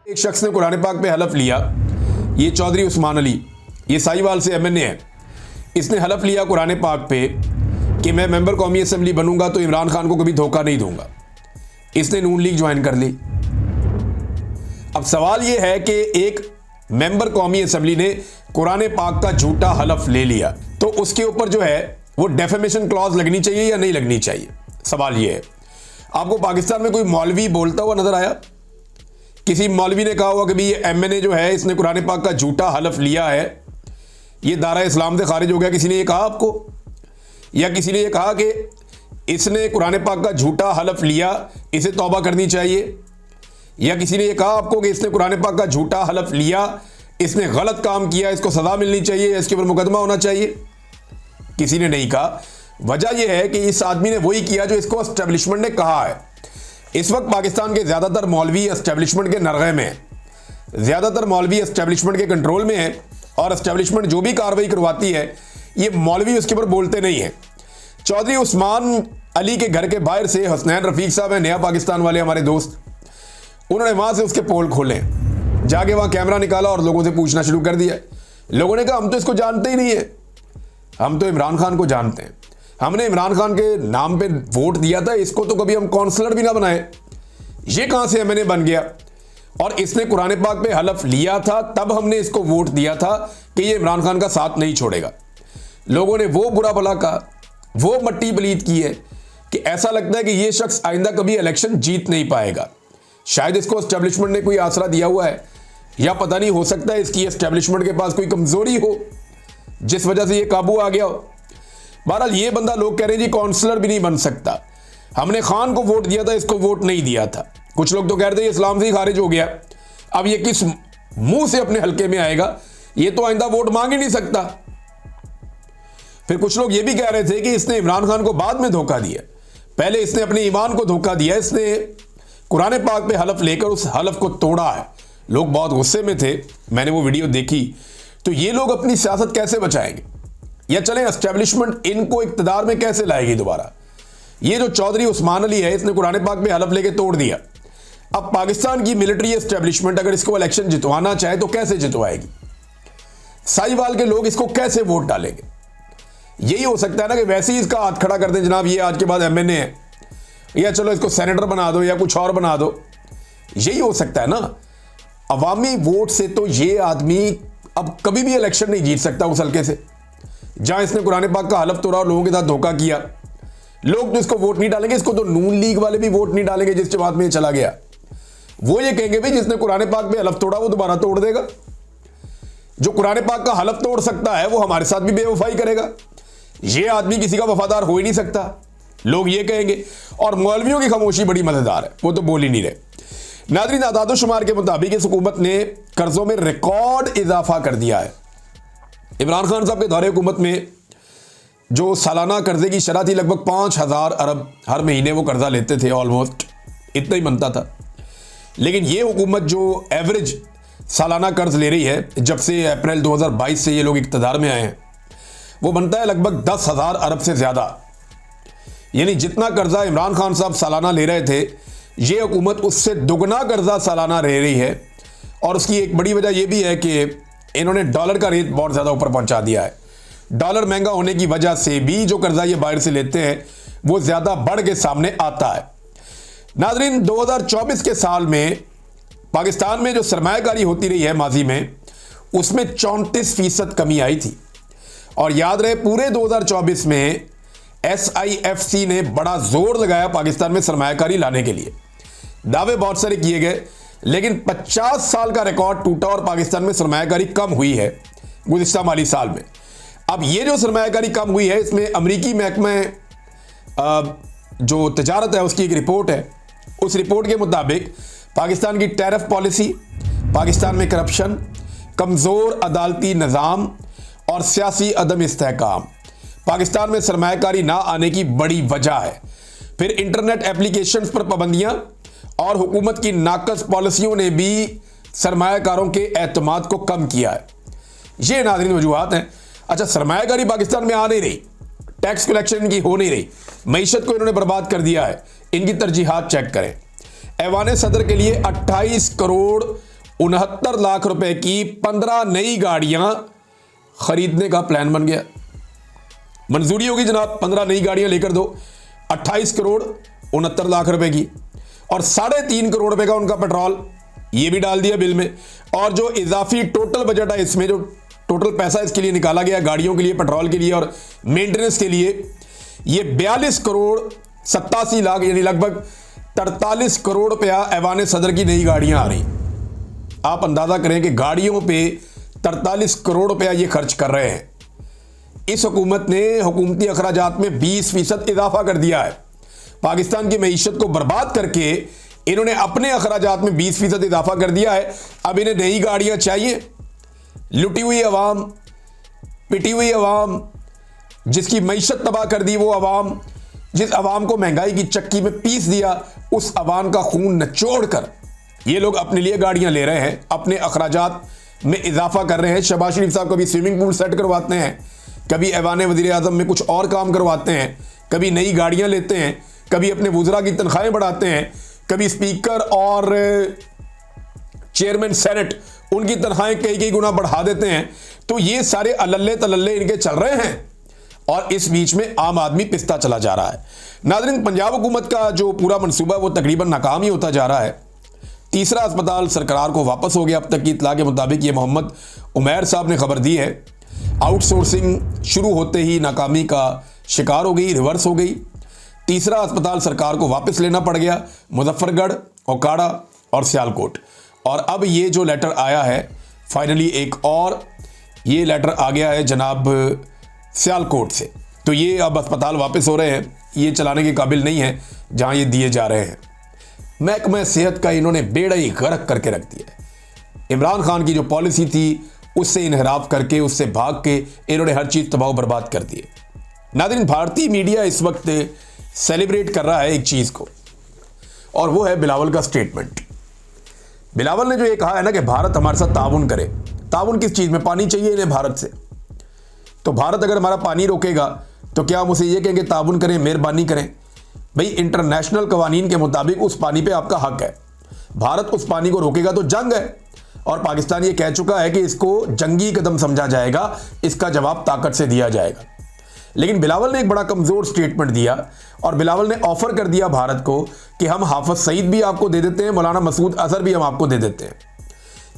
एक शख्स ने कुरान पाक पे हलफ लिया। ये चौधरी उस्मान अली, ये साहिवाल से एमएनए है। इसने हलफ लिया कुरान पाक पे कि मैं मेंबर कौमी असेंबली बनूंगा तो इमरान खान को कभी धोखा नहीं दूंगा। इसने नून लीग ज्वाइन कर ली। अब सवाल यह है कि एक मेंबर कौमी असेंबली ने कुरान पाक का झूठा हलफ ले लिया तो उसके ऊपर जो है वो डेफेमेशन क्लॉज लगनी चाहिए या नहीं लगनी चाहिए। सवाल यह है, आपको पाकिस्तान में कोई मौलवी बोलता हुआ नजर आया? किसी मौलवी ने कहा हुआ कि भाई ये एमएनए जो है इसने कुरान पाक का झूठा हलफ लिया है, ये दायरा इस्लाम से खारिज हो गया? किसी ने ये कहा आपको? या किसी ने ये कहा कि इसने कुरान पाक का झूठा हलफ लिया, इसे तौबा करनी चाहिए? या किसी ने ये कहा आपको कि इसने कुरान पाक का झूठा हलफ लिया, इसने गलत काम किया, इसको सजा मिलनी चाहिए, इसके ऊपर मुकदमा होना चाहिए? किसी ने नहीं कहा। वजह यह है कि इस आदमी ने वही किया जो इसको एस्टेब्लिशमेंट ने कहा है। इस वक्त पाकिस्तान के ज़्यादातर मौलवी एस्टेब्लिशमेंट के नरगे में हैं, ज़्यादातर मौलवी एस्टेब्लिशमेंट के कंट्रोल में है और एस्टेब्लिशमेंट जो भी कार्रवाई करवाती है ये मौलवी उसके ऊपर बोलते नहीं हैं। चौधरी उस्मान अली के घर के बाहर से हसनैन रफीक साहब हैं, नया पाकिस्तान वाले हमारे दोस्त, उन्होंने वहाँ से उसके पोल खोले, जाके वहाँ कैमरा निकाला और लोगों से पूछना शुरू कर दिया। लोगों ने कहा हम तो इसको जानते ही नहीं है, हम तो इमरान खान को जानते हैं, हमने इमरान खान के नाम पे वोट दिया था, इसको तो कभी हम काउंसलर भी ना बनाए, ये कहां से एमएनए बन गया? और इसने कुरान पाक पे हलफ लिया था तब हमने इसको वोट दिया था कि ये इमरान खान का साथ नहीं छोड़ेगा। लोगों ने वो बुरा भला कहा, वो मट्टी पलीत की है कि ऐसा लगता है कि ये शख्स आइंदा कभी इलेक्शन जीत नहीं पाएगा। शायद इसको एस्टेब्लिशमेंट ने कोई आसरा दिया हुआ है, या पता नहीं, हो सकता है इसकी एस्टेब्लिशमेंट के पास कोई कमजोरी हो जिस वजह से ये काबू आ गया हो। बहरहाल ये बंदा, लोग कह रहे हैं जी काउंसलर भी नहीं बन सकता, हमने खान को वोट दिया था, इसको वोट नहीं दिया था। कुछ लोग तो कह रहे थे इस्लाम से ही खारिज हो गया, अब ये किस मुंह से अपने हलके में आएगा, ये तो आइंदा वोट मांग ही नहीं सकता। फिर कुछ लोग ये भी कह रहे थे कि इसने इमरान खान को बाद में धोखा दिया, पहले इसने अपने ईमान को धोखा दिया, इसने कुरान पाक पे हलफ लेकर उस हलफ को तोड़ा है। लोग बहुत गुस्से में थे, मैंने वो वीडियो देखी। तो ये लोग अपनी सियासत कैसे बचाएंगे, या चलें एस्टेब्लिशमेंट इनको इक्तदार में कैसे लाएगी दोबारा? ये जो चौधरी उस्मान अली है, इसने कुरान पाक पे हलफ लेके तोड़ दिया। अब पाकिस्तान की मिलिट्री एस्टेब्लिशमेंट अगर इसको इलेक्शन जितवाना चाहे तो कैसे जितवाएगी? साहिवाल के लोग इसको कैसे वोट डालेंगे? यही हो सकता है ना कि वैसे ही इसका हाथ खड़ा कर दें, जनाब ये आज के बाद एमएनए है, या चलो इसको सेनेटर बना दो या कुछ और बना दो। यही हो सकता है ना। अवामी वोट से तो ये आदमी अब कभी भी इलेक्शन नहीं जीत सकता उस हल्के से जहां इसने कुरान पाक का हलफ तोड़ा और लोगों के साथ धोखा किया। लोग तो इसको वोट नहीं डालेंगे, इसको तो नून लीग वाले भी वोट नहीं डालेंगे जिस जमात में चला गया। वो ये कहेंगे भाई जिसने कुरान पाक पे हलफ तोड़ा वो दोबारा तोड़ देगा। जो कुरान पाक का हलफ तोड़ सकता है वो हमारे साथ भी बेवफाई करेगा। ये आदमी किसी का वफादार हो ही नहीं सकता, लोग ये कहेंगे। और मौलवियों की खामोशी बड़ी मजेदार है, वो तो बोल ही नहीं रहे। नाज़रीन, आदाद-ओ-शुमार के मुताबिक इस हुकूमत ने कर्जों में रिकॉर्ड इजाफा कर दिया है। इमरान खान साहब के दौरे हुकूमत में जो सालाना कर्जे की शरह थी लगभग 5,000 अरब, हर महीने वो कर्जा लेते थे, ऑलमोस्ट इतना ही बनता था। लेकिन ये हुकूमत जो एवरेज सालाना कर्ज ले रही है जब से अप्रैल 2022 से ये लोग इक़्तिदार में आए हैं, वो बनता है लगभग 10,000 अरब से ज़्यादा। यानी जितना कर्जा इमरान खान साहब सालाना ले रहे थे, ये हुकूमत उससे दुगना कर्जा सालाना ले रही है। और उसकी एक बड़ी वजह यह भी है कि इन्होंने डॉलर का रेट बहुत ज़्यादा ऊपर पहुंचा दिया है। डॉलर महंगा होने की वजह से भी जो कर्जा ये बाहर से लेते हैं वो ज़्यादा बढ़ के सामने आता है। नाज़रीन, 2024 के साल में पाकिस्तान में जो सरमायाकारी होती रही है माजी में, उसमें 34% कमी आई थी। और याद रहे पूरे 2024 में SIFC ने बड़ा जोर लगाया पाकिस्तान में सरमायाकारी लाने के लिए। दावे बहुत सारे किए गए, लेकिन 50 साल का रिकॉर्ड टूटा और पाकिस्तान में सरमायाकारी कम हुई है गुज़िश्ता माली साल में। अब ये जो सरमायाकारी कम हुई है, इसमें अमरीकी महकमा जो तजारत है उसकी एक रिपोर्ट है। उस रिपोर्ट के मुताबिक पाकिस्तान की टैरिफ पॉलिसी, पाकिस्तान में करप्शन, कमज़ोर अदालती निज़ाम और सियासी अदम इस्तेहकाम पाकिस्तान में सरमायाकारी ना आने की बड़ी वजह है। फिर इंटरनेट एप्लीकेशंस पर पाबंदियां और हुकूमत की नाकस पॉलिसियों ने भी सरमायाकारों के एतमाद को कम किया है। ये नाज़रीन वजूहात हैं। अच्छा, सरमायाकारी पाकिस्तान में आ नहीं रही, टैक्स कलेक्शन इनकी हो नहीं रही, मईशत को इन्होंने बर्बाद कर दिया है। इनकी तरजीहात चेक करें। ऐवान सदर के लिए 28 करोड़ 69 लाख रुपए की 15 नई गाड़ियां खरीदने का प्लान बन गया। मंजूरी होगी जनाब, 15 नई गाड़ियां लेकर दो, 28 करोड़ 69 लाख रुपए की, और 3.5 करोड़ रुपए का उनका पेट्रोल, ये भी डाल दिया बिल में। और जो इजाफी टोटल बजट है, इसमें जो टोटल पैसा इसके लिए निकाला गया, गाड़ियों के लिए, पेट्रोल के लिए और मेंटेनेंस के लिए, ये 42 करोड़ 87 लाख, यानी लगभग 43 करोड़ रुपया ऐवान सदर की नई गाड़ियां आ रही। आप अंदाजा करें कि गाड़ियों पे 43 करोड़ रुपया ये खर्च कर रहे हैं। इस हुकूमत ने हुकूमती अखराजात में 20% इजाफा कर दिया है। पाकिस्तान की मईशत को बर्बाद करके इन्होंने अपने अखराजात में 20% इजाफा कर दिया है। अब इन्हें नई गाड़ियां चाहिए। लुटी हुई अवाम, पिटी हुई अवाम, जिसकी मईशत तबाह कर दी, वो अवाम, जिस अवाम को महंगाई की चक्की में पीस दिया, उस अवाम का खून निचोड़ कर ये लोग अपने लिए गाड़ियां ले रहे हैं, अपने अखराजात में इजाफा कर रहे हैं। शहबाज शरीफ साहब कभी स्विमिंग पूल सेट करवाते हैं, कभी ऐवान वज़ीर आज़म में कुछ और काम करवाते हैं, कभी नई गाड़ियां लेते हैं, कभी अपने वुज़रा की तनख्वाहें बढ़ाते हैं, कभी स्पीकर और चेयरमैन सेनेट उनकी तनख्वाहें कई गुना बढ़ा देते हैं। तो ये सारे अल्ले तल्ले इनके चल रहे हैं, और इस बीच में आम आदमी पिसता चला जा रहा है। नाज़रीन, पंजाब हुकूमत का जो पूरा मनसूबा वो तकरीबन नाकाम ही होता जा रहा है। तीसरा अस्पताल सरकार को वापस हो गया। अब तक की इतला के मुताबिक ये मोहम्मद उमैर साहब ने खबर दी है। आउटसोर्सिंग शुरू होते ही नाकामी का शिकार हो गई, रिवर्स हो गई। तीसरा अस्पताल सरकार को वापस लेना पड़ गया, मुजफ्फरगढ़, ओकाड़ा और सियालकोट। और अब ये जो लेटर आया है, फाइनली एक और ये लेटर आ गया है जनाब सियालकोट से। तो ये अब अस्पताल वापस हो रहे हैं, ये चलाने के काबिल नहीं है जहां ये दिए जा रहे हैं। महकमा सेहत का इन्होंने बेड़ा ही गर्क करके रख दिया है। इमरान खान की जो पॉलिसी थी उससे इनहराफ करके, उससे भाग के इन्होंने हर चीज़ तबाह बर्बाद कर दी है। नाज़रीन, भारतीय मीडिया इस वक्त सेलिब्रेट कर रहा है एक चीज़ को, और वो है बिलावल का स्टेटमेंट। बिलावल ने जो ये कहा है ना कि भारत हमारे साथ ताउन करे। ताउन किस चीज़ में? पानी चाहिए इन्हें भारत से। तो भारत अगर हमारा पानी रोकेगा तो क्या हम उसे ये कहेंगे ताउन करें, मेहरबानी करें? भाई, इंटरनेशनल कवानीन के मुताबिक उस पानी पे आपका हक है। भारत उस पानी को रोकेगा तो जंग है, और पाकिस्तान ये कह चुका है कि इसको जंगी कदम समझा जाएगा, इसका जवाब ताकत से दिया जाएगा। लेकिन बिलावल ने एक बड़ा कमज़ोर स्टेटमेंट दिया, और बिलावल ने ऑफर कर दिया भारत को कि हम हाफिज सईद भी आपको दे देते हैं, मौलाना मसूद अजहर भी हम आपको दे देते हैं।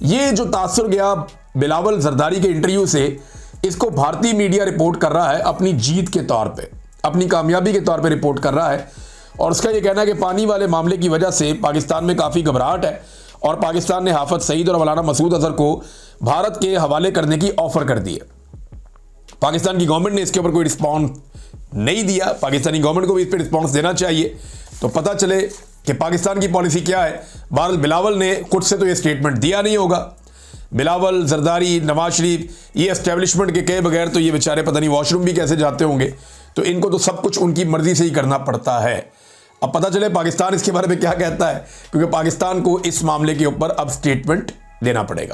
ये जो तासुर गया बिलावल जरदारी के इंटरव्यू से, इसको भारतीय मीडिया रिपोर्ट कर रहा है अपनी जीत के तौर पे, अपनी कामयाबी के तौर पे रिपोर्ट कर रहा है। और उसका ये कहना है कि पानी वाले मामले की वजह से पाकिस्तान में काफ़ी घबराहट है, और पाकिस्तान ने हाफिज सईद और मौलाना मसूद अजहर को भारत के हवाले करने की ऑफर कर दी है। पाकिस्तान की गवर्नमेंट ने इसके ऊपर कोई रिस्पॉन्स नहीं दिया। पाकिस्तानी गवर्नमेंट को भी इस पर रिस्पॉन्स देना चाहिए, तो पता चले कि पाकिस्तान की पॉलिसी क्या है। बहरहाल बिलावल ने खुद से तो ये स्टेटमेंट दिया नहीं होगा। बिलावल, जरदारी, नवाज शरीफ, ये एस्टेब्लिशमेंट के कहे बगैर तो ये बेचारे पता नहीं वॉशरूम भी कैसे जाते होंगे। तो इनको तो सब कुछ उनकी मर्जी से ही करना पड़ता है। अब पता चले पाकिस्तान इसके बारे में क्या कहता है, क्योंकि पाकिस्तान को इस मामले के ऊपर अब स्टेटमेंट देना पड़ेगा।